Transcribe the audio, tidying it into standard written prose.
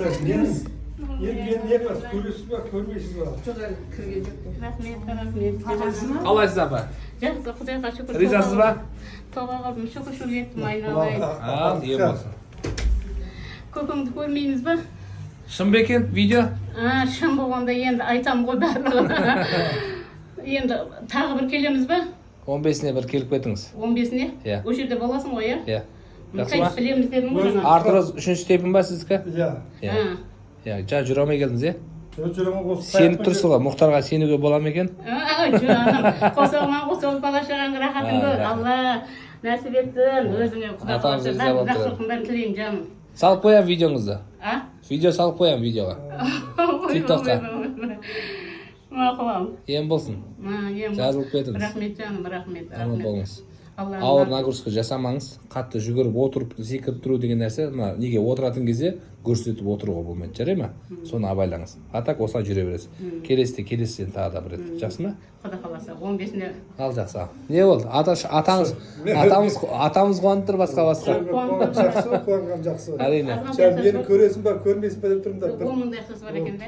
Енді не бас, көресіз ба, көрмейсіз ба? Жоқ әлі кірген жоқ. Рахмет. Қалайсыз апа? Жақсы, Құдайға шүкір. Ризасыз ба? Тоға қалдым, шүкір еттім айналайын. Ал, ем болсын. Көкіңді көрмейміз ба? Шын ба екен видео? Шын болғанда енді айтам ғой барлығын. Енді тағы бір келеміз ба? 15-іне бір келіп кетіңіз. 15-іне? Иә. О жерде боласың ғой, иә? Иә. Жақсы ма? Білеміз дедің ғой жаңа. Артырыз 3-ші степен ба сіздікі? Иә. Иә, жаңа жүре алмай келдіңіз, иә? Жүріңі осы Сеніп тұрсыз ғой, Мұхтарға сенуге бола ма екен? Жаным, қосағынан қосақ бала шағаң рахатын көр. Алла нәсіп етсін. Өзіңе құда қаласа бәрін жақсылықтың бәрін тілеймін жаным. Салып қоям видеоңызды. Видео салып қоям видеоға. TikTokқа. Мақұлам. Ем болсын. Жазылып кетіңіз. Рахмет жаным, рахмет. Аман болыңыз. Ауыр нагрузка жасамаңыз. Қатты жүгіріп отырып секіріп тұру деген нәрсе, неге отыратын кезде көрсетіп отыруға болмайды, жарай ма? Соны абайлаңыз. Атак осылай жүре бересіз. Келесіден тағы да бір рет. Жақсы ма? Құда қаласа 15-іне. Ал жақсы. Не болды? Атамыз қуанып тұр басқа. Қуанған жақсы. Әрине. Мені көресің ба, көрмейсің ба деп тұрмын да. 10 мыңдай ақшасы бар екен де.